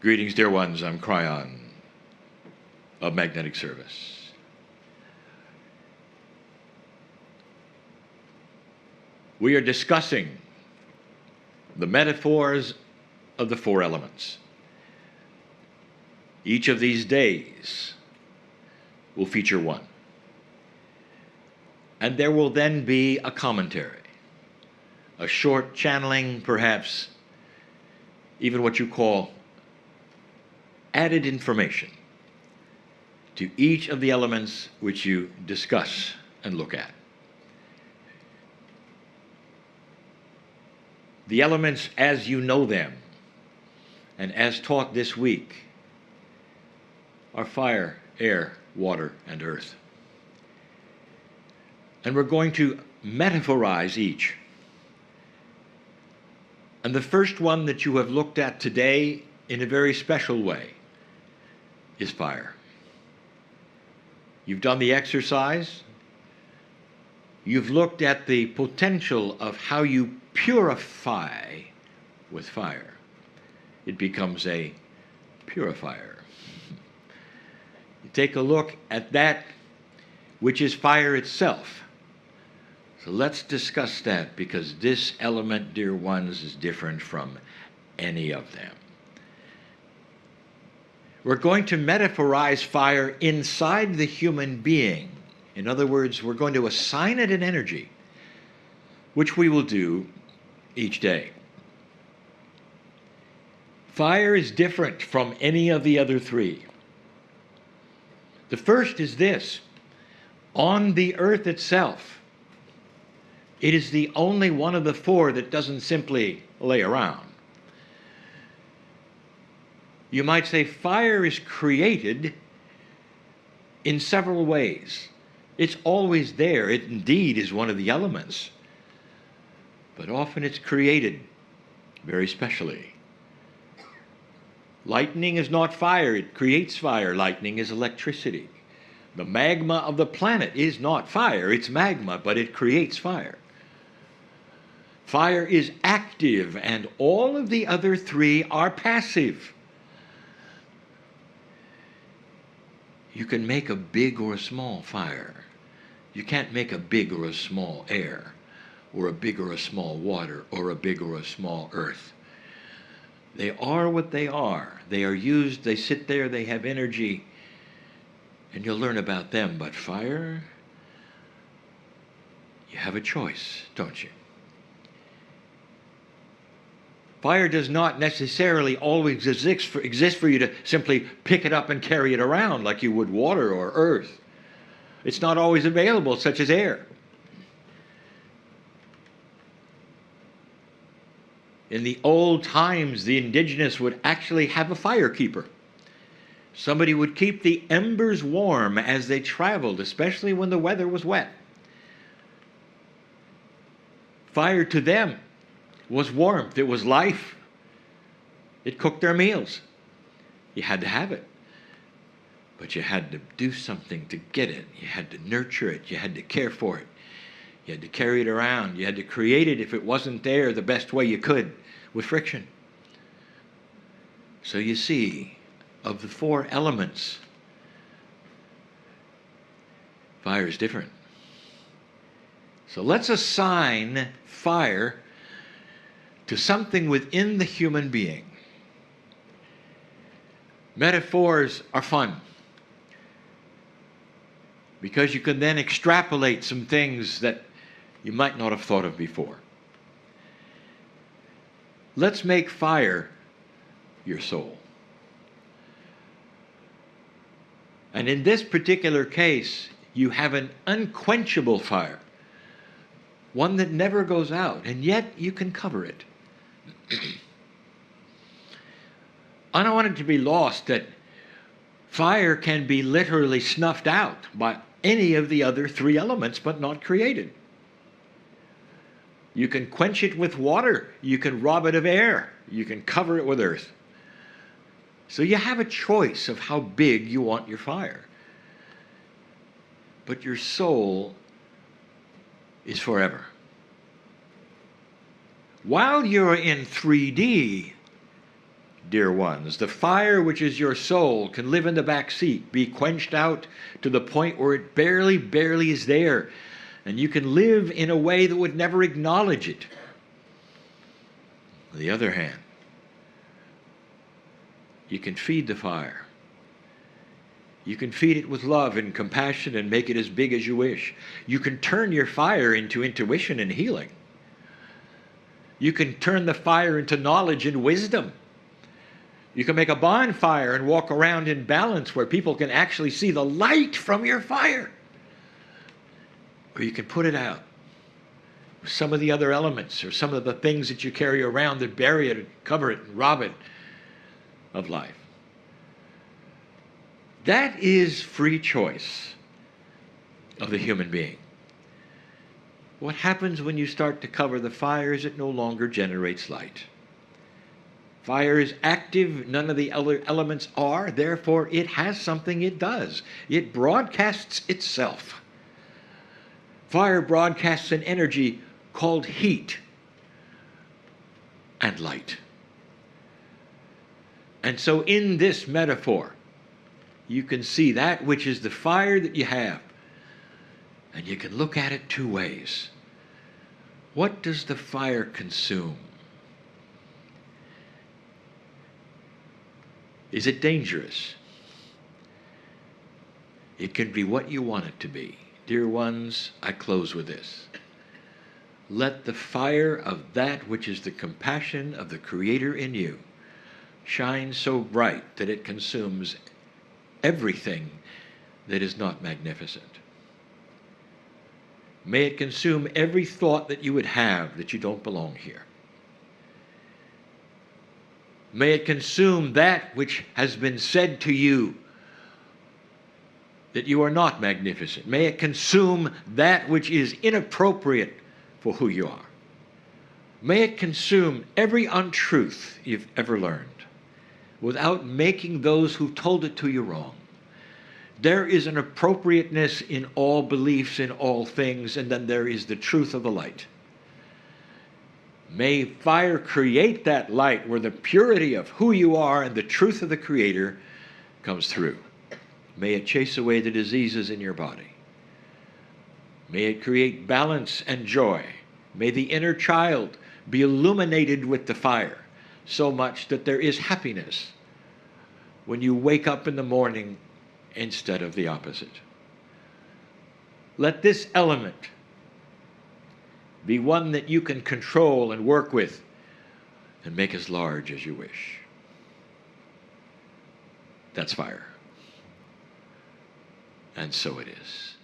Greetings, dear ones. I'm Kryon of Magnetic Service. We are discussing the metaphors of the four elements. Each of these days will feature one. And there will then be a commentary, a short channeling, perhaps even what you call added information to each of the elements which you discuss and look at. The elements as you know them and as taught this week are fire, air, water, and earth. And we're going to metaphorize each. And the first one that you have looked at today in a very special way is fire. You've done the exercise. You've looked at the potential of how you purify with fire. It becomes a purifier. You take a look at that which is fire itself. So let's discuss that, because this element, dear ones, is different from any of them. We're going to metaphorize fire inside the human being. In other words, we're going to assign it an energy, which we will do each day. Fire is different from any of the other three. The first is this: on the earth itself, it is the only one of the four that doesn't simply lay around. You might say fire is created in several ways. It's always there. It indeed is one of the elements. But often it's created very specially. Lightning is not fire. It creates fire. Lightning is electricity. The magma of the planet is not fire. It's magma, but it creates fire. Fire is active, and all of the other three are passive. You can make a big or a small fire. You can't make a big or a small air, or a big or a small water, or a big or a small earth. They are what they are. They are used, they sit there, they have energy, and you'll learn about them. But fire, you have a choice, don't you? Fire does not necessarily always exist for you to simply pick it up and carry it around like you would water or earth. It's not always available, such as air. In the old times, the indigenous would actually have a fire keeper. Somebody would keep the embers warm as they traveled, especially when the weather was wet. Fire to them was warmth. It was life. It cooked their meals. You had to have it. But you had to do something to get it. You had to nurture it. You had to care for it. You had to carry it around. You had to create it, if it wasn't there, the best way you could, with friction. So you see, of the four elements, fire is different. So let's assign fire to something within the human being. Metaphors are fun, because you can then extrapolate some things that you might not have thought of before. Let's make fire your soul. And in this particular case, you have an unquenchable fire, one that never goes out, and yet you can cover it. I don't want it to be lost that fire can be literally snuffed out by any of the other three elements, but not created. You can quench it with water. You can rob it of air. You can cover it with earth. So you have a choice of how big you want your fire. But your soul is forever. While you're in 3D, dear ones. The fire which is your soul can live in the back seat, be quenched out to the point where it barely is there. And you can live in a way that would never acknowledge it. On the other hand, you can feed the fire. You can feed it with love and compassion and make it as big as you wish. You can turn your fire into intuition and healing. You can turn the fire into knowledge and wisdom. You can make a bonfire and walk around in balance where people can actually see the light from your fire. Or you can put it out with some of the other elements or some of the things that you carry around that bury it, cover it, and rob it of life. That is free choice of the human being. What happens when you start to cover the fire is it no longer generates light. Fire is active, none of the other elements are, therefore it has something it does. It broadcasts itself. Fire broadcasts an energy called heat and light. And so in this metaphor, you can see that which is the fire that you have. And you can look at it two ways. What does the fire consume? Is it dangerous? It can be what you want it to be. Dear ones, I close with this. Let the fire of that which is the compassion of the Creator in you shine so bright that it consumes everything that is not magnificent. May it consume every thought that you would have that you don't belong here. May it consume that which has been said to you that you are not magnificent. May it consume that which is inappropriate for who you are. May it consume every untruth you've ever learned without making those who told it to you wrong. There is an appropriateness in all beliefs, in all things, and then there is the truth of the light. May fire create that light where the purity of who you are and the truth of the Creator comes through. May it chase away the diseases in your body. May it create balance and joy. May the inner child be illuminated with the fire so much that there is happiness when you wake up in the morning instead of the opposite. Let this element be one that you can control and work with and make as large as you wish. That's fire. And so it is.